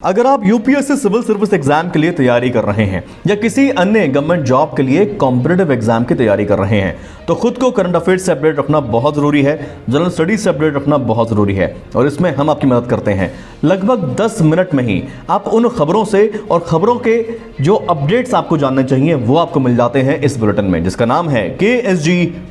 अगर आप UPSC civil service exam के लिए तैयारी कर रहे हैं या किसी अन्य गवर्नमेंट जॉब के लिए कॉम्पिटिटिव एग्जाम की तैयारी कर रहे हैं तो खुद को करंट अफेयर्स से अपडेट रखना बहुत ज़रूरी है। जनरल स्टडीज से अपडेट रखना बहुत ज़रूरी है और इसमें हम आपकी मदद करते हैं। लगभग 10 मिनट में ही आप उन खबरों से और खबरों के जो अपडेट्स आपको जानने चाहिए वो आपको मिल जाते हैं इस बुलेटिन में, जिसका नाम है KSG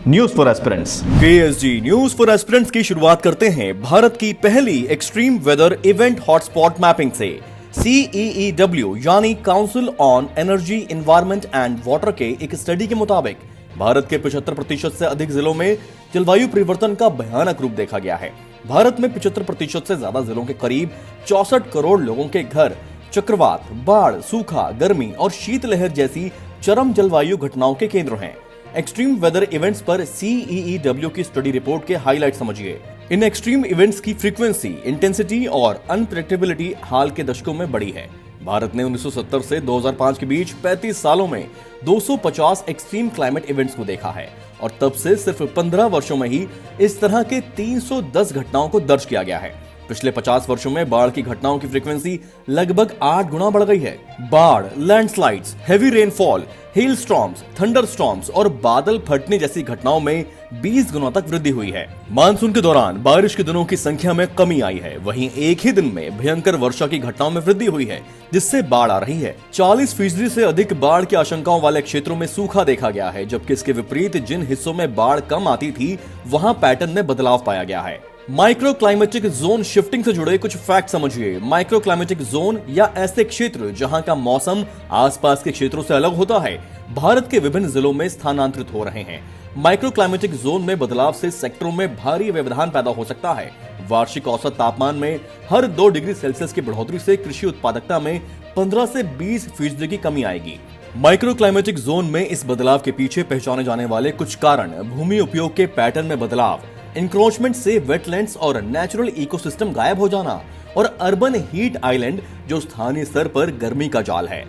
news for aspirants. KSG news for aspirants की शुरुआत करते हैं भारत की पहली extreme weather event hotspot mapping से। CEEW यानी council on energy, environment and water के एक स्टडी के मुताबिक भारत के 75% से अधिक जिलों में जलवायु परिवर्तन का भयानक रूप देखा गया है। भारत में 75% से ज्यादा जिलों के करीब 64 करोड़ लोगों के घर चक्रवात, बाढ़, सूखा, गर्मी और शीतलहर जैसी चरम जलवायु घटनाओं के केंद्र हैं। एक्सट्रीम वेदर इवेंट्स पर CEEW की स्टडी रिपोर्ट के हाईलाइट समझिए। इन एक्सट्रीम इवेंट्स की फ्रीक्वेंसी, इंटेंसिटी और अनप्रेडिक्टेबिलिटी हाल के दशकों में बढ़ी है। भारत ने 1970 से 2005 के बीच 35 सालों में 250 एक्सट्रीम क्लाइमेट इवेंट्स को देखा है और तब से सिर्फ 15 वर्षों में ही इस तरह के 310 घटनाओं को दर्ज किया गया है। पिछले 50 वर्षों में बाढ़ की घटनाओं की फ्रीक्वेंसी लगभग 8 गुना बढ़ गई है। बाढ़, landslides, heavy rainfall, hello storms, thunder storms और बादल फटने जैसी घटनाओं में 20 गुना तक वृद्धि हुई है। मानसून के दौरान बारिश के दिनों की संख्या में कमी आई है, वहीं एक ही दिन में भयंकर वर्षा की घटनाओं में वृद्धि हुई है, जिससे बाढ़ आ रही है। 40% से अधिक बाढ़ की आशंकाओं वाले क्षेत्रों में सूखा देखा गया है, जबकि इसके विपरीत जिन हिस्सों में बाढ़ कम आती थी वहां पैटर्न में बदलाव पाया गया है। माइक्रो क्लाइमेटिक जोन शिफ्टिंग से जुड़े कुछ फैक्ट समझिए। माइक्रो क्लाइमेटिक जोन या ऐसे क्षेत्र जहां का मौसम आसपास के क्षेत्रों से अलग होता है, भारत के विभिन्न जिलों में स्थानांतरित हो रहे हैं। माइक्रो क्लाइमेटिक जोन में बदलाव से सेक्टरों में भारी व्यवधान पैदा हो सकता है। वार्षिक औसत तापमान में हर 2 डिग्री सेल्सियस की बढ़ोतरी से कृषि उत्पादकता में 15 से 20% की कमी आएगी। माइक्रो क्लाइमेटिक जोन में इस बदलाव के पीछे पहचाने जाने वाले कुछ कारण भूमि उपयोग के पैटर्न में बदलाव, इंक्रोचमेंट से वेटलैंड्स और नेचुरल इकोसिस्टम गायब हो जाना और अर्बन हीट आइलैंड जो स्थानीय स्तर पर गर्मी का जाल है।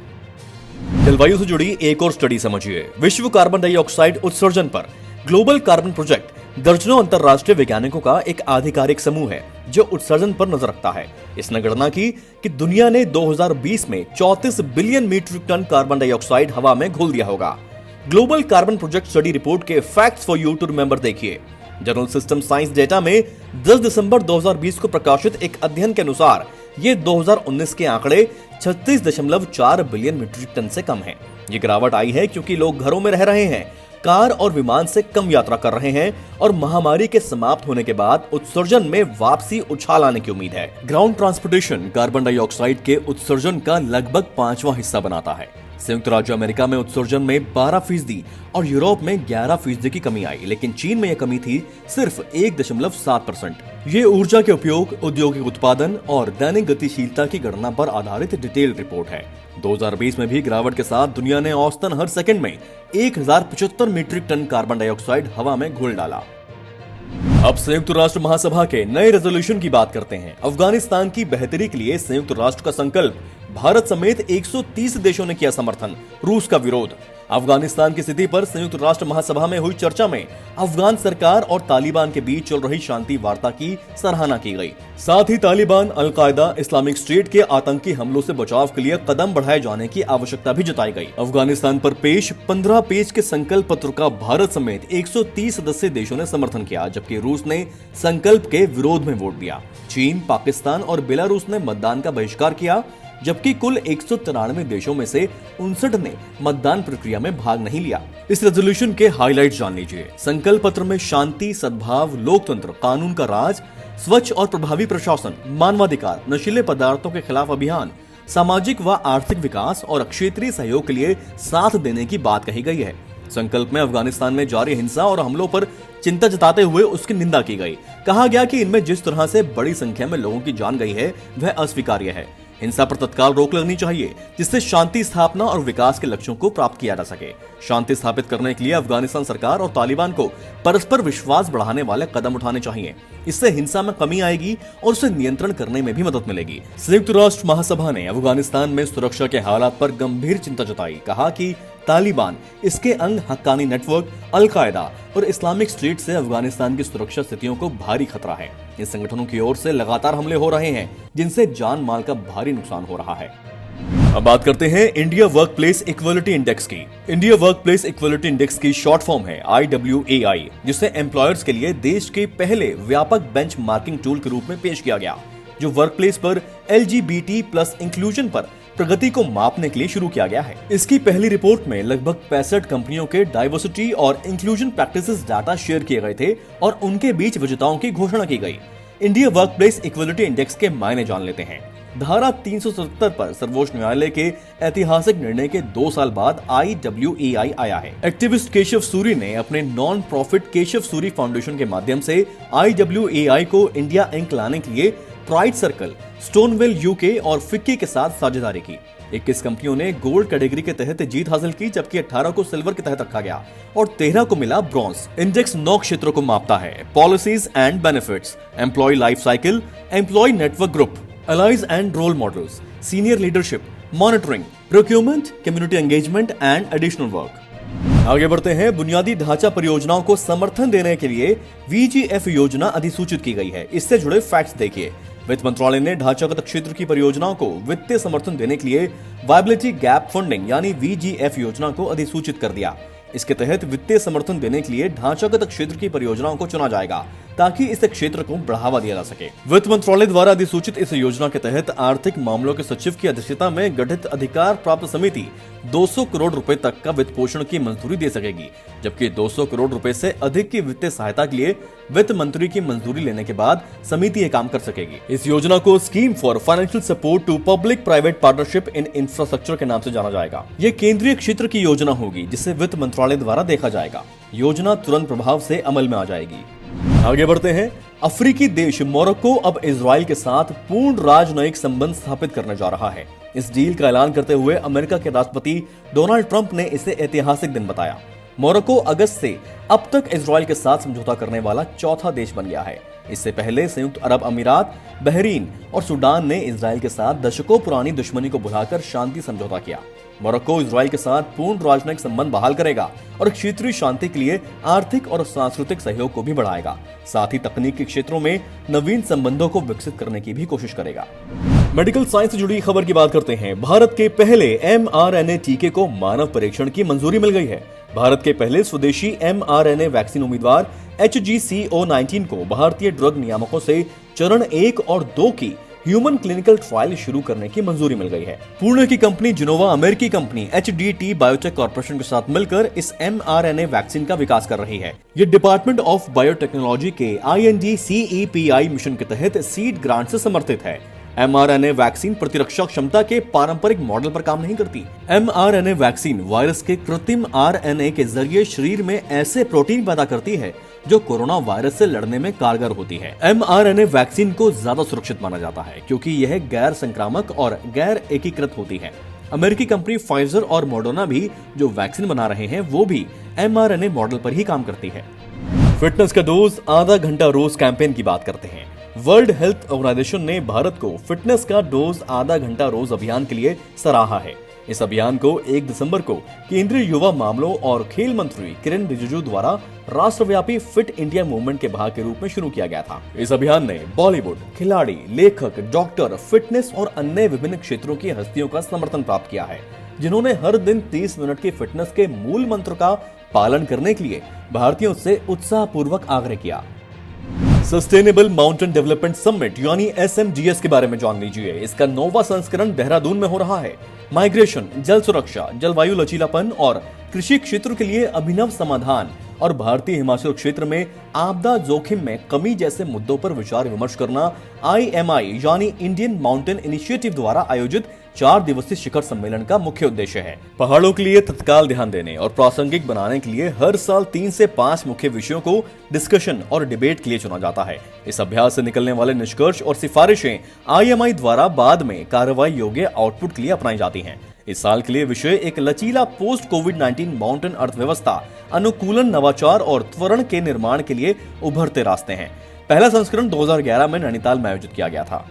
जलवायु से जुड़ी एक और स्टडी समझिए। विश्व कार्बन डाइऑक्साइड उत्सर्जन पर ग्लोबल कार्बन प्रोजेक्ट दर्जनों अंतरराष्ट्रीय वैज्ञानिकों का एक आधिकारिक समूह है जो उत्सर्जन पर नजर रखता है। इसने गणना की कि दुनिया ने 2020 में 34 billion metric ton carbon dioxide हवा में घोल दिया होगा। Global carbon project study report के facts for you to remember देखिए। जनरल सिस्टम साइंस डेटा में 10 दिसंबर 2020 को प्रकाशित एक अध्ययन के अनुसार ये 2019 के आंकड़े 36.4 बिलियन मीट्रिक टन से कम है। ये गिरावट आई है क्योंकि लोग घरों में रह रहे हैं, कार और विमान से कम यात्रा कर रहे हैं और महामारी के समाप्त होने के बाद उत्सर्जन में वापसी उछाल आने की उम्मीद है। ग्राउंड ट्रांसपोर्टेशन कार्बन डाइऑक्साइड के उत्सर्जन का लगभग 5वां हिस्सा बनाता है। संयुक्त राज्य अमेरिका में उत्सर्जन में 12% और यूरोप में 11% की कमी आई, लेकिन चीन में यह कमी थी सिर्फ 1.7%। ये ऊर्जा के उपयोग, औद्योगिक उत्पादन और दैनिक गतिशीलता की गणना पर आधारित डिटेल रिपोर्ट है। 2020 में भी गिरावट के साथ दुनिया ने औसतन हर सेकंड में 1075 मीट्रिक टन कार्बन डाइऑक्साइड हवा में घोल डाला। अब संयुक्त राष्ट्र महासभा के नए रेजोल्यूशन की बात करते हैं। अफगानिस्तान की बेहतरी के लिए संयुक्त राष्ट्र का संकल्प, भारत समेत 130 देशों ने किया समर्थन, रूस का विरोध। अफगानिस्तान की स्थिति पर संयुक्त राष्ट्र महासभा में हुई चर्चा में अफगान सरकार और तालिबान के बीच चल रही शांति वार्ता की सराहना की गई। साथ ही तालिबान, अलकायदा, इस्लामिक स्टेट के आतंकी हमलों से बचाव के लिए कदम बढ़ाए जाने की आवश्यकता भी जताई गई। अफगानिस्तान पर पेश 15 पेज के संकल्प पत्र का भारत समेत 130 सदस्य देशों ने समर्थन किया, जबकि रूस ने संकल्प के विरोध में वोट दिया। चीन, पाकिस्तान और बेलारूस ने मतदान का बहिष्कार किया, जबकि कुल 193 देशों में से 59 ने मतदान प्रक्रिया में भाग नहीं लिया। इस रेजोल्यूशन के हाइलाइट जान लीजिए। संकल्प पत्र में शांति, सद्भाव, लोकतंत्र, कानून का राज, स्वच्छ और प्रभावी प्रशासन, मानवाधिकार, नशीले पदार्थों के खिलाफ अभियान, सामाजिक व आर्थिक विकास और क्षेत्रीय सहयोग के लिए साथ देने की बात कही गई है। संकल्प में अफगानिस्तान में जारी हिंसा और हमलों पर चिंता जताते हुए उसकी निंदा की गई। कहा गया कि इनमें जिस तरह से बड़ी संख्या में लोगों की जान गई है वह अस्वीकार्य है। हिंसा पर तत्काल रोक लगनी चाहिए, जिससे शांति स्थापना और विकास के लक्ष्यों को प्राप्त किया जा सके। शांति स्थापित करने के लिए अफगानिस्तान सरकार और तालिबान को परस्पर विश्वास बढ़ाने वाले कदम उठाने चाहिए। इससे हिंसा में कमी आएगी और उसे नियंत्रण करने में भी मदद मिलेगी। संयुक्त राष्ट्र महासभा ने अफगानिस्तान में सुरक्षा के हालात पर गंभीर चिंता जताई। कहा कि तालिबान, इसके अंग हक्कानी नेटवर्क, अल-कायदा और इस्लामिक स्टेट से अफगानिस्तान की सुरक्षा स्थितियों को भारी खतरा है। इन संगठनों की ओर से लगातार हमले हो रहे हैं जिनसे जान माल का भारी नुकसान हो रहा है। अब बात करते हैं India work place equality index की। India work place equality index की शॉर्ट फॉर्म है IWAI, जिसे एम्प्लॉयर्स के लिए देश के पहले व्यापक बेंचमार्किंग टूल के रूप में पेश किया गया, जो वर्क प्लेस पर LGBT+ इंक्लूजन पर प्रगति को मापने के लिए शुरू किया गया है। इसकी पहली रिपोर्ट में लगभग 65 कंपनियों के डाइवर्सिटी और इंक्लूजन प्रैक्टिसेस डाटा शेयर किए गए थे और उनके बीच विजेताओं की घोषणा की गई। India work place equality index के मायने जान लेते हैं। धारा 377 पर सर्वोच्च न्यायालय के ऐतिहासिक निर्णय के 2 साल बाद IWAI आया है। एक्टिविस्ट केशव सूरी ने अपने non profit Keshav Suri foundation के माध्यम से IWAI को इंडिया इंक लाने के लिए प्राइड सर्कल, स्टोनवेल UK और फिक्की के साथ साझेदारी की। 21 कंपनियों ने गोल्ड कैटेगरी के तहत जीत हासिल की, जबकि 18 को सिल्वर के तहत रखा गया और 13 को मिला ब्रॉन्ज। इंडेक्स 9 क्षेत्रों को मापता है: policies and benefits, employee life cycle, employee network group, allies and role models, senior leadership, monitoring, procurement, community engagement and additional work। आगे बढ़ते हैं। बुनियादी ढांचा परियोजनाओं को समर्थन देने के लिए VGF योजना अधिसूचित की गई है। इससे जुड़े फैक्ट्स देखिए। वित्त मंत्रालय ने ढांचागत क्षेत्र की परियोजनाओं को वित्तीय समर्थन देने के लिए वायबिलिटी गैप फंडिंग यानी VGF योजना को अधिसूचित कर दिया। इसके तहत वित्तीय समर्थन देने के लिए ढांचागत क्षेत्र की परियोजनाओं को चुना जाएगा ताकि इस क्षेत्र को बढ़ावा दिया जा सके। वित्त मंत्रालय द्वारा अधिसूचित इस योजना के तहत आर्थिक मामलों के सचिव की अध्यक्षता में गठित अधिकार प्राप्त समिति 200 करोड़ रुपए तक का वित्त पोषण की मंजूरी दे सकेगी, जबकि 200 करोड़ रुपए से अधिक की वित्तीय सहायता के लिए वित्त मंत्री की मंजूरी लेने के बाद समिति ये काम कर सकेगी। इस योजना को scheme for financial support to public private partnership in infrastructure के नाम से जाना जाएगा। ये केंद्रीय क्षेत्र की योजना होगी जिसे वित्त मंत्रालय द्वारा देखा जाएगा। योजना तुरंत प्रभाव से अमल में आ जाएगी। आगे बढ़ते हैं। अफ्रीकी देश मोरक्को अब इजराइल के साथ पूर्ण राजनयिक संबंध स्थापित करने जा रहा है। इस डील का ऐलान करते हुए अमेरिका के राष्ट्रपति डोनाल्ड ट्रंप ने इसे ऐतिहासिक दिन बताया। मोरक्को अगस्त से अब तक इजराइल के साथ समझौता करने वाला चौथा देश बन गया है। इससे पहले संयुक्त अरब अमीरात, बहरीन और सूडान ने इजराइल के साथ दशकों पुरानी दुश्मनी को भुलाकर शांति समझौता किया। मोरक्को इजराइल के साथ पूर्ण राजनयिक संबंध बहाल करेगा और क्षेत्रीय शांति के लिए आर्थिक और सांस्कृतिक सहयोग को भी बढ़ाएगा। साथ ही तकनीक के क्षेत्रों में नवीन संबंधों को विकसित करने की भी कोशिश करेगा। मेडिकल साइंस से जुड़ी खबर की बात करते हैं। भारत के पहले mRNA टीके को मानव परीक्षण की मंजूरी मिल गई है। भारत के पहले स्वदेशी mRNA वैक्सीन उम्मीदवार HGCO19 को भारतीय ड्रग नियामकों से चरण 1 और 2 की ह्यूमन क्लिनिकल ट्रायल शुरू करने की मंजूरी मिल गई है। पुणे की कंपनी जिनोवा अमेरिकी कंपनी HDT बायोटेक कॉर्पोरेशन के साथ मिलकर इस mRNA वैक्सीन का विकास कर रही है। ये डिपार्टमेंट ऑफ बायोटेक्नोलॉजी के IND-CEPI मिशन के तहत सीड ग्रांट से समर्थित है। mRNA वैक्सीन प्रतिरक्षा क्षमता के पारंपरिक मॉडल पर काम नहीं करती। mRNA वैक्सीन वायरस के कृत्रिम RNA के जरिए शरीर में ऐसे प्रोटीन पैदा करती है जो कोरोना वायरस से लड़ने में कारगर होती है। mRNA वैक्सीन को ज्यादा सुरक्षित माना जाता है क्योंकि यह गैर संक्रामक और गैर एकीकृत होती है। अमेरिकी कंपनी फाइजर और मॉडर्ना भी जो वैक्सीन बना रहे हैं वो भी mRNA मॉडल पर ही काम करती है। फिटनेस का डोज आधा घंटा रोज कैंपेन की बात करते हैं। वर्ल्ड हेल्थ ऑर्गेनाइजेशन ने भारत को फिटनेस का डोज आधा घंटा रोज अभियान के लिए सराहा है। इस अभियान को 1 दिसंबर को केंद्रीय युवा मामलों और खेल मंत्री किरण रिजिजू द्वारा राष्ट्रव्यापी फिट इंडिया मूवमेंट के भाग के रूप में शुरू किया गया था। इस अभियान ने बॉलीवुड, खिलाड़ी, लेखक, डॉक्टर, फिटनेस और अन्य विभिन्न क्षेत्रों की हस्तियों का समर्थन प्राप्त किया है, जिन्होंने हर दिन 30 मिनट की फिटनेस के मूल मंत्र का पालन करने के लिए भारतीयों से उत्साहपूर्वक आग्रह किया। सस्टेनेबल माउंटेन डेवलपमेंट समिट यानी SMDS के बारे में जान लीजिए। इसका 9वां संस्करण देहरादून में हो रहा है। माइग्रेशन, जल सुरक्षा, जलवायु लचीलापन और कृषि क्षेत्र के लिए अभिनव समाधान और भारतीय हिमाचल क्षेत्र में आपदा जोखिम में कमी जैसे मुद्दों पर विचार विमर्श करना IMI यानी इंडियन माउंटेन इनिशिएटिव द्वारा आयोजित 4 दिवसीय शिखर सम्मेलन का मुख्य उद्देश्य है। पहाड़ों के लिए तत्काल ध्यान देने और प्रासंगिक बनाने के लिए हर साल 3 से 5 मुख्य विषयों को डिस्कशन और डिबेट के लिए चुना जाता है। इस अभ्यास से निकलने वाले निष्कर्ष और सिफारिशें IMI द्वारा बाद में कार्रवाई योग्य आउटपुट के लिए अपनाई जाती हैं। इस साल के लिए विषय एक लचीला पोस्ट कोविड-19 माउंटेन अर्थव्यवस्था, अनुकूलन, नवाचार और त्वरण के निर्माण के लिए उभरते रास्ते हैं। पहला संस्करण 2011 में नैनीताल में आयोजित किया गया था।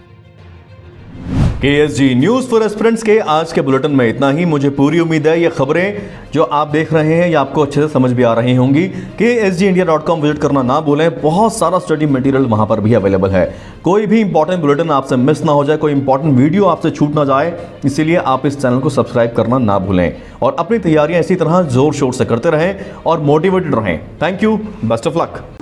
KSG न्यूज फॉर एस्पिरेंट्स के आज के बुलेटिन में इतना ही। मुझे पूरी उम्मीद है ये खबरें जो आप देख रहे हैं ये आपको अच्छे से समझ भी आ रही होंगी। KSGindia.com विजिट करना ना भूलें, बहुत सारा स्टडी मटेरियल वहां पर भी अवेलेबल है। कोई भी इंपॉर्टेंट बुलेटिन आपसे मिस ना हो जाए, कोई इंपॉर्टेंट वीडियो आपसे छूट ना जाए, इसीलिए आप इस चैनल को सब्सक्राइब करना ना भूलें और अपनी तैयारियां इसी तरह जोर शोर से करते रहें और मोटिवेटेड रहें। Thank you, best of luck.